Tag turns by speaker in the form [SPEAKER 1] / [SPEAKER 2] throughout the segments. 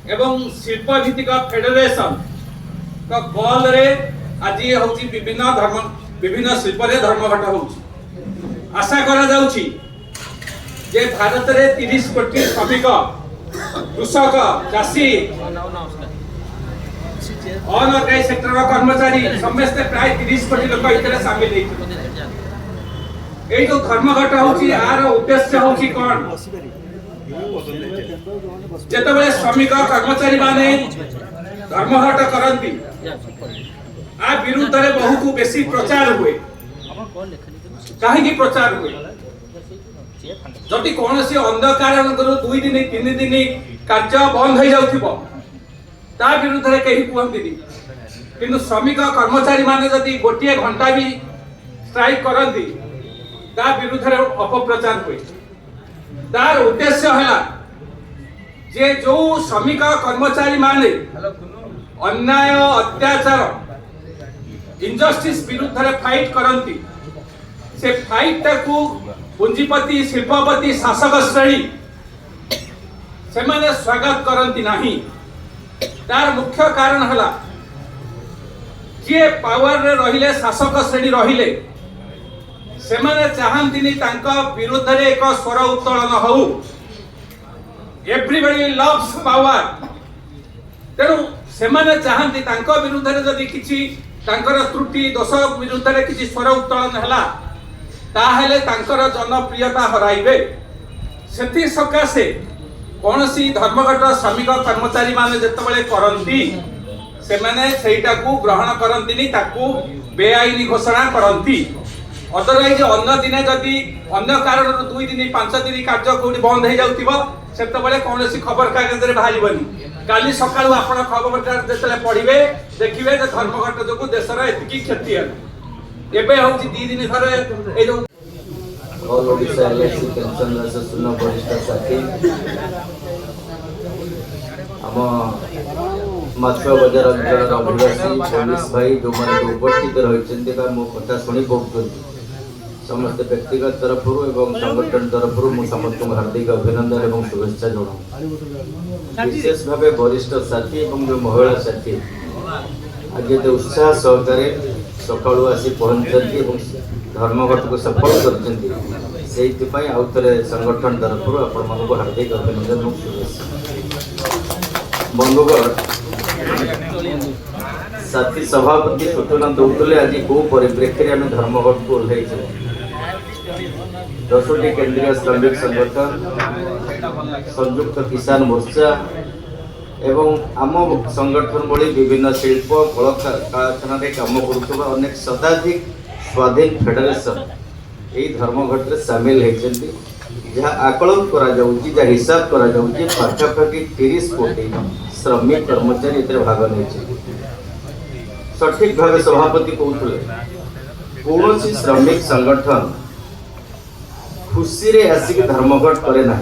[SPEAKER 1] एवं शिल्प भित्तिक फेडरेशन तो कॉल रे आज होची विभिन्न शिल्प रे धर्मघट होची। आशा करा जाउची जे भारत रे 30 कोटी श्रमिक कृषक चाषी अनऑर्गेनाइज सेक्टर कर्मचारी समस्त प्राय 30 कोटी लोक इतरे शामिल जो धर्मघट होची आर उद्देश्य होची कोन जेतबेले श्रमिक कर्मचारी माने धर्मघट करंती आ विरुद्ध रे बहुत बेसी प्रचार हुए। काहे की प्रचार हुए जदि कोनसी अंधकार 2 दिन 3 दिन कार्य बंद हो जाउथिबो ता विरुद्ध रे केही कहंती किंतु श्रमिक कर्मचारी माने जदि गोटिए घंटा भी स्ट्राइक करंती ता विरुद्ध रे अपप्रचार हुए। तार उद्देश्य है जे जो श्रमिक कर्मचारी माने अन्याय अत्याचार इनजस्टिस विरुद्ध रे फाइट करंती से फाइट टाकू पुंजीपति शिल्पपति शासक श्रेणी से माने स्वागत करंती नहीं। तार मुख्य कारण हला जे पावर रे रहिले शासक श्रेणी रहिले से माने चाहंतिनी तांका विरुद्ध रे एक स्वर उत्तोलन हो। एवरीबॉडी लव्स पावर तेणु से माने चाहंती तांका विरुद्ध रे जदि किछि तांकर त्रुटि दोष विरुद्ध रे किछि स्वर उत्तोलन हला ताहेले तांकर जनप्रियता हराइबे। सेति सकाशे कोनसी धर्मघट श्रमिक कर्मचारी माने जेतबेले करंती से माने सेटा को ग्रहण करंतीनी ताकू बेआईनी घोषणा करंती। अदरवाइज अन्य दिने जदि अन्य कारण 2 दिन 5 दिन कार्य कोठी बंद हो जाउतिबो सेतबेले कोनसी खबर कागज रे बाहारिबनी। काली सकाळू आपण खबर कागज जेतले पढिबे देखिबे जे धर्मघट जोगु देशर एतिकी क्षति हल। एबे होची 2 दिन थरे ए जो
[SPEAKER 2] all Odisha LIC pension association वरिष्ठ साथी आम माछुआ बजार अंचल अभिवासी पुलिस भाई जो मैंने उपस्थित रही मो कथा शुणी पहुँच समस्त व्यक्तिगत तरफ एवं संगठन तरफ मुझे समस्त हार्दिक अभिनंदन और शुभेच्छा जनाऊँ। विशेष भाव वरिष्ठ साथी और जो महिला साथी आज ये उत्साह सहकारे सकाळू आसी पहुँचती धर्मघट को सफल कर आउ थे संगठन तरफ आपण को हार्दिक अभिनंदन और शुभेच्छा। बंधुगण साथी सभापति सूचना दौले आज कौ परिप्रेक्षी आम धर्मघट को ओह्लैचे 10टी केंद्रीय श्रमिक संगठन संयुक्त किसान मोर्चा एवं आम संगठन भली विभिन्न शिल्प कल कारखाना काम करुवा अनेक शताधिक स्वाधीन फेडरेशन यही धर्मघट में सामिल होती जहाँ आकलन करा हिसाब पाखापाखि 30 कोटी श्रमिक कर्मचारी भाग नहीं। सठिक भाव सभापति कहते कौन श्रमिक संगठन खुशी रे आसिक धर्मघट करे ना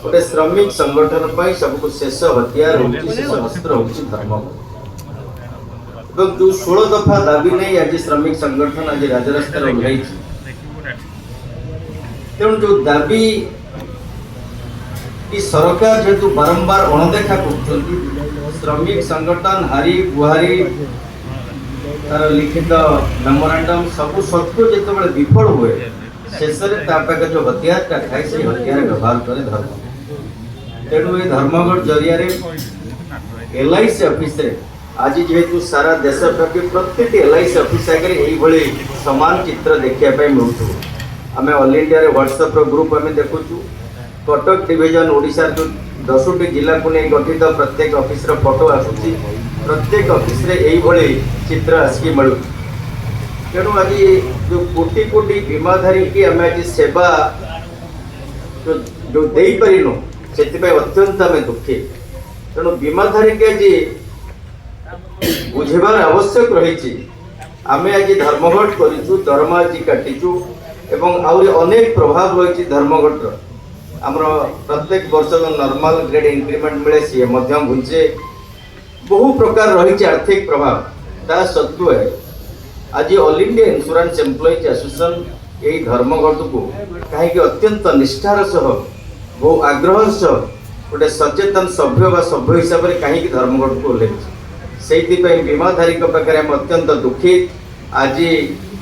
[SPEAKER 2] गोटे श्रमिक संगठन पर सबको शेष हथियार शेष अस्त्र हूँ धर्मघट और जो 16 दफा दाबी नहीं आज श्रमिक संगठन आज राजरास्ता ओह्लैछि तेणु जो दाबी कि सरकार जेहेतु बारंबार अणदेखा कर श्रमिक संगठन हारी गुहारी तार लिखित मेमोरांडम सब सत्व जो विफल हुए शेष में जो हथियार थाए से हथियार व्यवहार करे धर्म। तेणु ये धर्मघट जरिया एलआईसी ऑफिस रे आज जेहेतु सारा देशव्यापी प्रत्येक एलआईसी ऑफिस आगे यही सामान चित्र देखा मिलू आम ऑल इंडिया व्हाट्सएप ग्रुप आम देखु कटक डिविजन ओडिशा जो 10टी जिला को नहीं गठित प्रत्येक ऑफिस फोटो आसूची प्रत्येक ऑफिस रे यही चित्र आसिक मिलू। तेणु आज जो कोटी कोटी बीमाधारी की आम आज सेवा जो दे पारिनु से अत्यंत आम दुखी। तेणु बीमाधारी के आज बुझेबार आवश्यक रही आम आज धर्मघट करूँ दरमा आज काटिचु एवं आहरी अनेक प्रभाव रही धर्मघट आमर प्रत्येक वर्ष जो नॉर्मल ग्रेड इंक्रीमेंट मिले सी घुंचे बहु प्रकार रही आर्थिक प्रभाव ता सत्वे आज all India insurance employees association यही धर्मघट को कहीं अत्यंत निष्ठार सह बहु आग्रह सह गोटे सचेतन सभ्य व सभ्य हिसाब से कहीं धर्मघट को ओह्लैछि से बीमाधारी पाखे आम अत्यंत दुखित। आज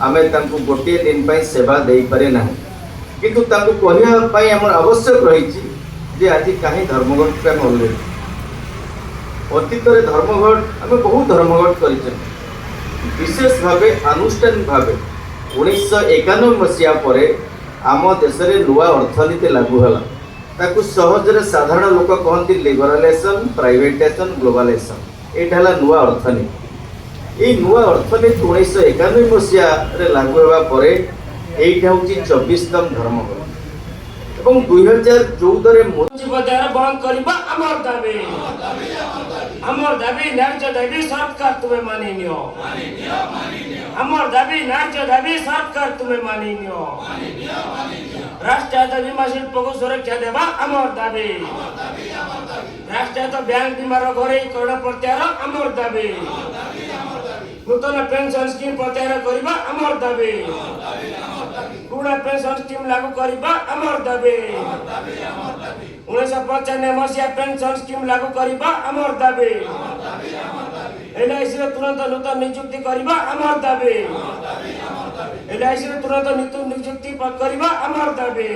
[SPEAKER 2] आम गोटे दिन पर सेवा दे पारे ना किंतु कहवाई आम आवश्यक रही आज कहीं धर्मघट को आम ओह्लैछि। अतीत धर्मघट आम बहुत धर्मघट कर विशेष भाव आनुष्ठानिक भाव 1991 मसीहा पर आम देश में नुआ अर्थनीति लागू है ताकू सहजरे साधारण लोक कहती लिबरालाइजेशन प्राइवेटाइजेशन ग्लोबलाइजेशन यहाँ है नुआ अर्थनीति। ये नुआ अर्थनीति 1991 मसीहा लागू होगापर यही हूँ 24तम धर्मघट और 2014
[SPEAKER 3] बंद करबा हमर दाबी न्याय दाबी सरकार तुम्हें मानि नियो हमर दाबी न्याय दाबी सरकार तुम्हें मानि नियो राष्ट्रीय बीमा शिल्प को सुरक्षा देवा हमर दाबी राष्ट्रीय बैंक बीमार घरेकरण प्रत्याहार हमर दाबी नूतन पेंशन स्कीम प्रत्याहार करबा हमर दाबी पुराना पेंशन स्कीम लागू करबा हमर दाबी 1995 मसीहा पेंशन स्कीम लागू करबा हमर दाबी एलआईसी तुरंत नूतन नियुक्ति करबा हमर दाबी एलआईसी तुरंत नूतन नियुक्ति करबा हमर दाबी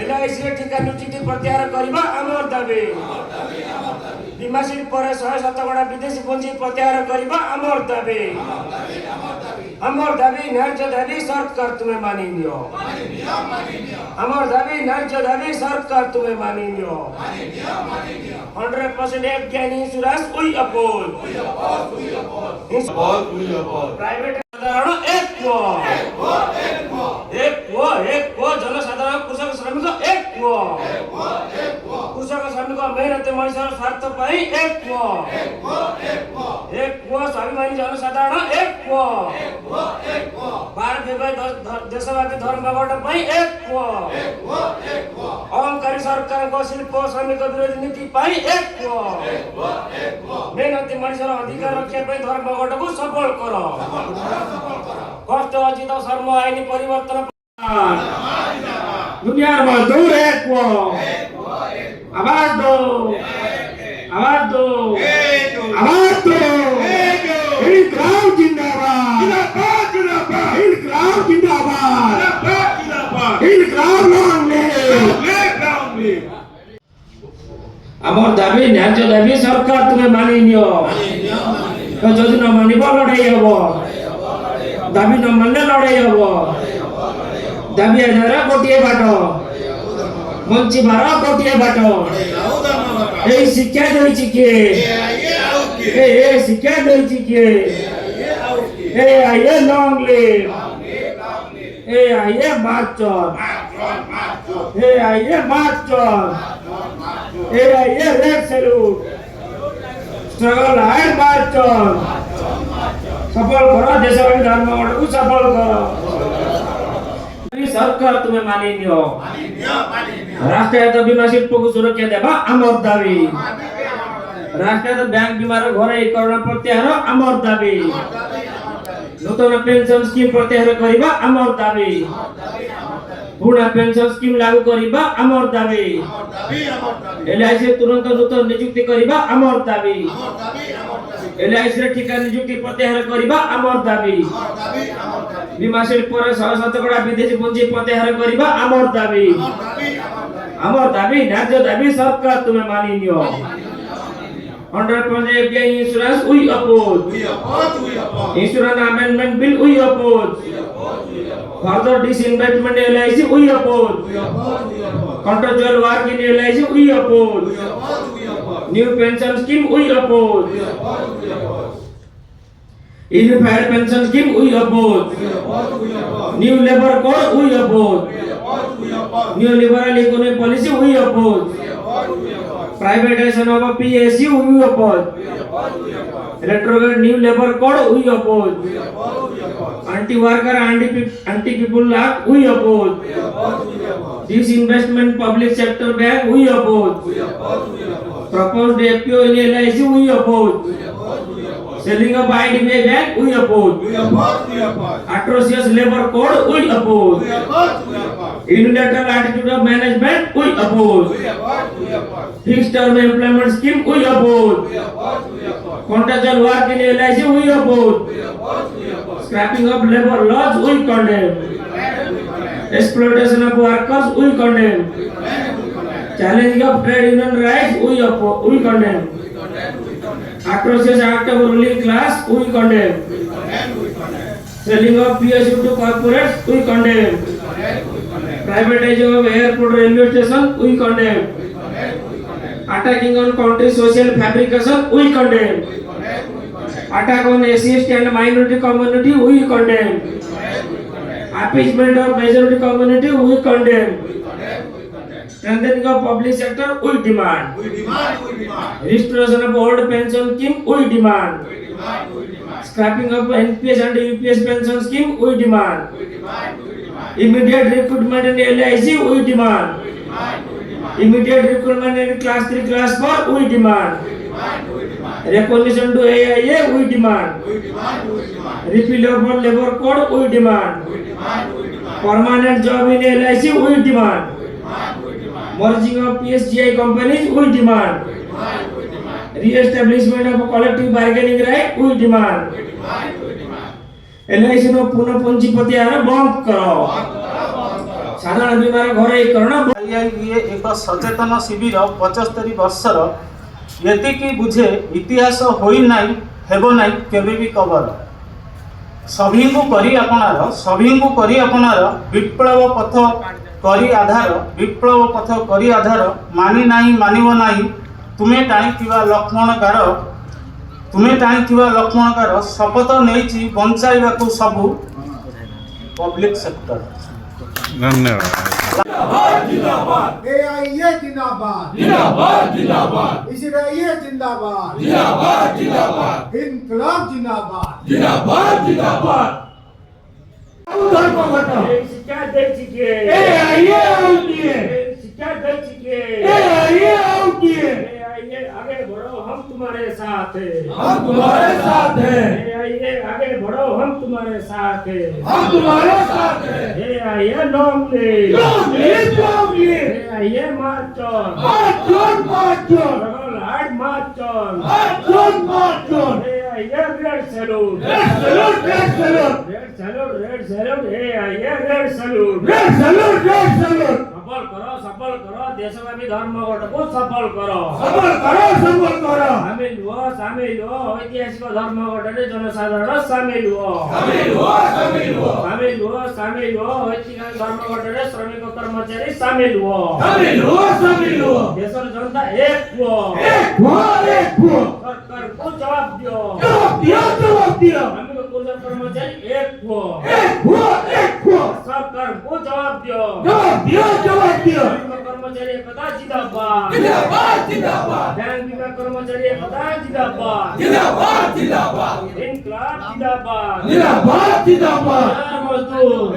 [SPEAKER 3] एलआईसी टीका नियुक्ति प्रत्याहार करबा हमर दाबी बीमा शिल्प पर 107 विदेशी पूंजी प्रत्याहार करबा हमर दाबी न्याय दाबी सरकार तुम्हें मानि नियो हमर दाबी न्याय दाबी सरकार तुम्हें मानि नियो 100% FDI insurance we oppose private साधारण एक जनसाधारण कृषक श्रमिक कृषक श्रमिक मेहनती मनुष्य स्वार्थ पाई एक स्वाभिमानी जनसाधारण 12 फेब्रुआरी देशव्यापी धर्मघट पाई एक अहंकारी सरकार को शिल्प श्रमिक विरोधी नीति पाई एक मेहनती मनुष्य अधिकार रक्षा पाई धर्मघट को सफल कर कष्ट अर्जित श्रम आईन परिवर्तन दुनिया मजदूर एक आवाज दो आवाज दो आवाज दो इनकलाब जिंदाबाद इनकलाब जिंदाबाद इनकलाब लॉन्ग लिव आमर दाबी न्याय दाबी सरकार तुम्हें मानि नियो तो जदि न मानिब लड़ाई हबो दाबी न मानले लड़ाई हबो दाबी आधार गोटे बाट बंचिबार गोटे बाट ए शिक्षा देछि किए ए शिक्षा देछि किए ए आइए लॉन्ग लिव ए आइए मार्चर ए आइए मार्चर ए आइए रेड सैल्यूट स्ट्रगल हार्ड मार्चर सफल करो देशव्यापी धर्मघट को सफल करो सरकार तुम्हें मानि नियो राष्ट्रीय बीमा शिल्प को सुरक्षा देवा आमर दाबी राष्ट्रीय बैंक बीमार घरेकरण प्रत्याहार आमर दाबी नूतन पेंशन स्कीम प्रत्याहार करिबा आमर दाबी पुराना पेंशन स्कीम लागू करिबा आमर दाबी एलआईसी तुरंत नूतन नियुक्ति करिबा आमर दाबी एलआईसी टीका नियुक्ति प्रत्याहार करिबा आमर दाबी बीमा शिल्प पर 107 विदेशी पूंजी प्रत्याहार करिबा आमर दाबी न्याय दाबी सरकार तुम्हें मानि नियो 100% FDI insurance we oppose insurance amendment bill we oppose further disinvestment LIC we oppose contractual work in LIC we oppose new pension scheme we oppose unified pension scheme we oppose new labor code we oppose new liberal economic policy we oppose privatization of a PSU we oppose retrograde new labor code we oppose anti-worker anti-people act we oppose disinvestment public sector bank we oppose proposed FPO in LIC we oppose selling of IDBI bank we oppose atrocious labor code we oppose unilateral attitude of management we oppose Fixed term employment scheme, we oppose. Contractual work in LIC, we oppose. Scrapping of labor laws, we condemn. Exploitation of workers, we condemn. Challenging of trade union rights, we condemn. Atrocious act of ruling class, we condemn. Selling of PSU to corporates, we condemn. Privatizing of airport railway station, we condemn. Attacking on country social fabrication, we condemn. Attack on SC and minority community, we condemn. Appeasement of majority community, we condemn. Strengthening of public sector, we demand. Restoration of old pension scheme, we demand. Scrapping of NPS and UPS pension scheme, we demand. Immediate recruitment in LIC, we demand. Immediate recruitment in class 3, class 4, we demand. Recognition to AIA, we demand. Repeal of labor code, we demand. Permanent job in LIC, we demand. Merging of PSGI companies, we demand. Re-establishment of collective bargaining right, we demand. LIC नो पुनः पंजीपतिहार बंद करो. साधारण बीमार घरोईकरण.
[SPEAKER 4] IIA एक सचेतन शिविर 75 वर्षर एतिकी बुझे इतिहास होई नाही हेबो नाही केबे भी कबर सभी को करी अपनार विप्लव पथ करी आधार मानी नाही मानिबो नाही तुमे टाणीथिबा लक्ष्मण गार शपथ नेइछि बंचाइबाकू सबु पब्लिक सेक्टर.
[SPEAKER 5] धन्यवाद.
[SPEAKER 6] जिंदाबाद एआईए जिंदाबाद इजराइल जिंदाबाद इनकलाब जिंदाबाद
[SPEAKER 3] शिक्षा दे चुके AIA आगे बढ़ो हम तुम्हारे साथ हैं AIA आगे बढ़ो हम तुम्हारे साथ हैं AIA long live AIA march on march on AIA red salute AIA red salute सफल करो देशव्यापी धर्मघट को सफल करो सामिल हो ऐतिहासिक धर्मघट रे जनसाधारण सामिल हो ऐतिहासिक धर्मघट रे श्रमिक कर्मचारी सामिल हो देशर जनता एक हो सरकार को जवाब दियो श्रमिक कर्मचारी एक हो सरकार को जवाब दियो कर्मचारी एकता जिंदाबाद बैंक विभाग कर्मचारी एकता जिंदाबाद इनकलाब जिंदाबाद मजदूर